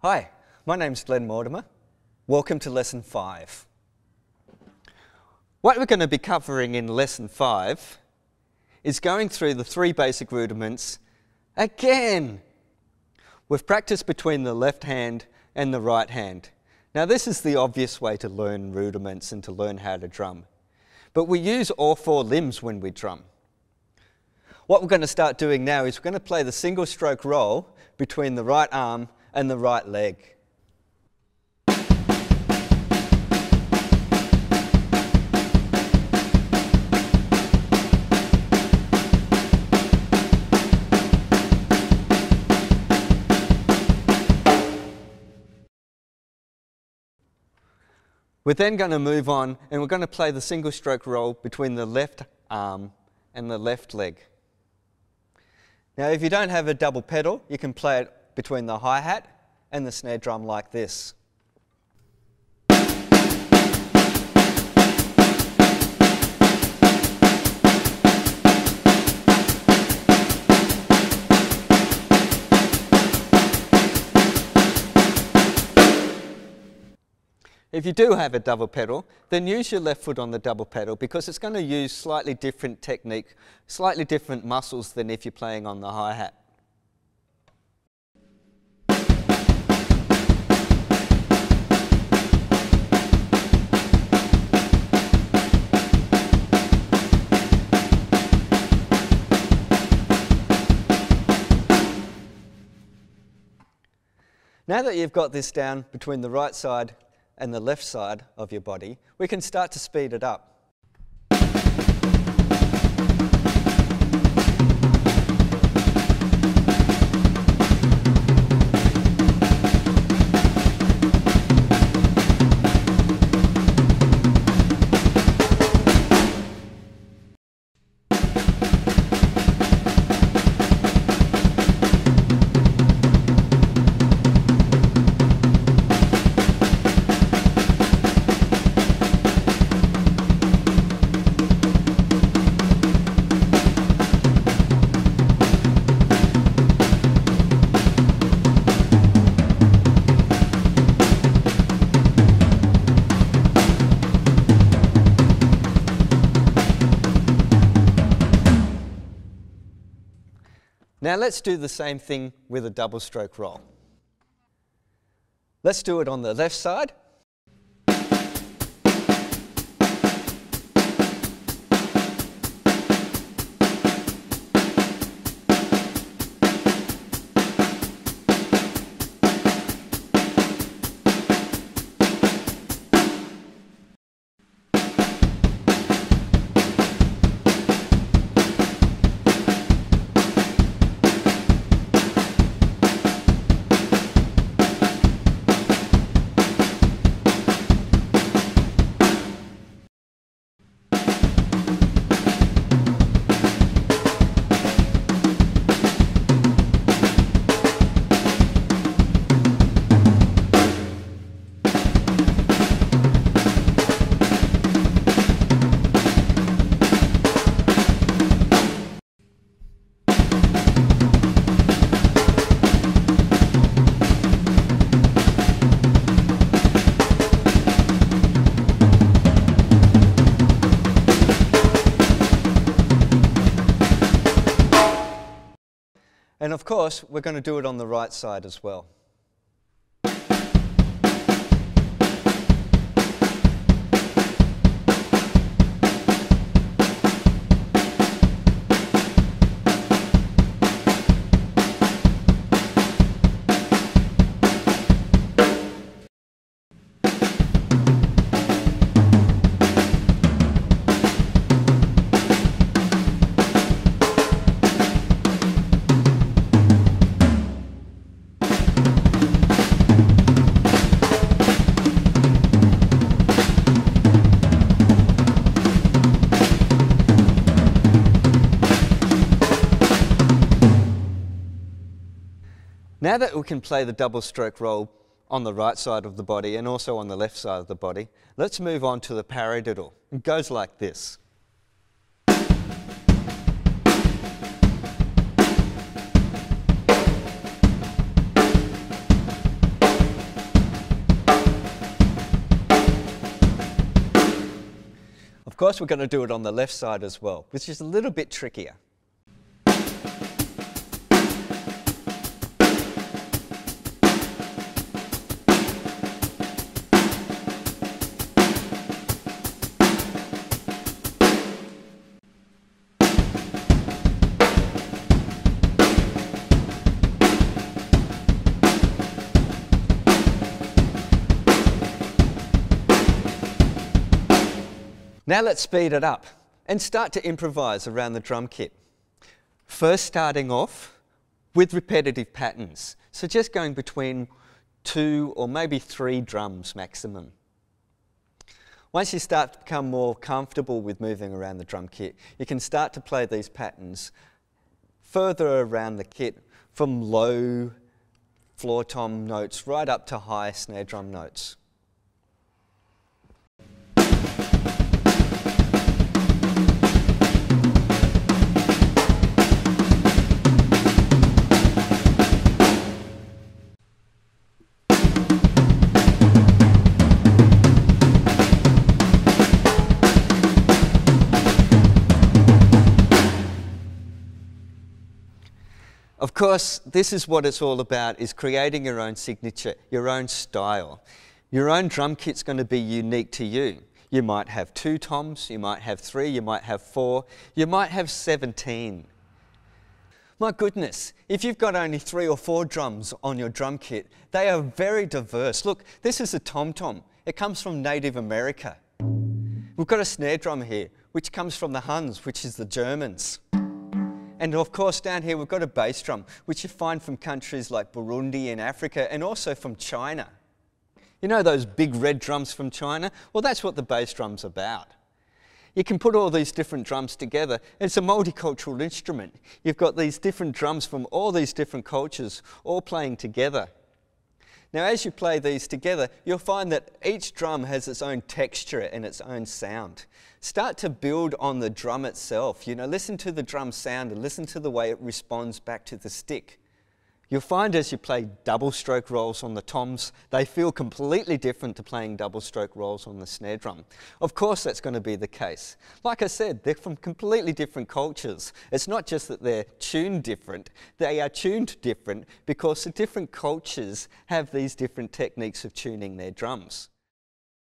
Hi, my name's Glenn Mortimer. Welcome to Lesson 5. What we're going to be covering in Lesson 5 is going through the 3 basic rudiments again. We've practiced between the left hand and the right hand. Now this is the obvious way to learn rudiments and to learn how to drum. But we use all 4 limbs when we drum. What we're going to start doing now is we're going to play the single stroke roll between the right arm and the right leg. We're then going to move on and we're going to play the single stroke roll between the left arm and the left leg. Now if you don't have a double pedal, you can play it between the hi-hat and the snare drum like this. If you do have a double pedal, then use your left foot on the double pedal because it's going to use slightly different technique, slightly different muscles than if you're playing on the hi-hat. Now that you've got this down between the right side and the left side of your body, we can start to speed it up. Now let's do the same thing with a double stroke roll. Let's do it on the left side. And of course, we're going to do it on the right side as well. Now that we can play the double stroke roll on the right side of the body and also on the left side of the body, let's move on to the paradiddle. It goes like this. course, we're going to do it on the left side as well, which is a little bit trickier. Now let's speed it up and start to improvise around the drum kit. First, starting off with repetitive patterns. So just going between 2 or maybe 3 drums maximum. Once you start to become more comfortable with moving around the drum kit, you can start to play these patterns further around the kit from low floor tom notes right up to high snare drum notes. Of course, this is what it's all about, is creating your own signature, your own style. Your own drum kit's going to be unique to you. You might have 2 toms, you might have 3, you might have 4, you might have 17. My goodness, if you've got only 3 or 4 drums on your drum kit, they are very diverse. Look, this is a tom-tom. It comes from Native America. We've got a snare drum here, which comes from the Huns, which is the Germans. And of course down here we've got a bass drum, which you find from countries like Burundi in Africa and also from China. You know those big red drums from China? Well, that's what the bass drum's about. You can put all these different drums together. It's a multicultural instrument. You've got these different drums from all these different cultures all playing together. Now as you play these together, you'll find that each drum has its own texture and its own sound. Start to build on the drum itself. You know, listen to the drum sound and listen to the way it responds back to the stick. You'll find as you play double stroke rolls on the toms, they feel completely different to playing double stroke rolls on the snare drum. Of course that's going to be the case. Like I said, they're from completely different cultures. It's not just that they're tuned different, they are tuned different because the different cultures have these different techniques of tuning their drums.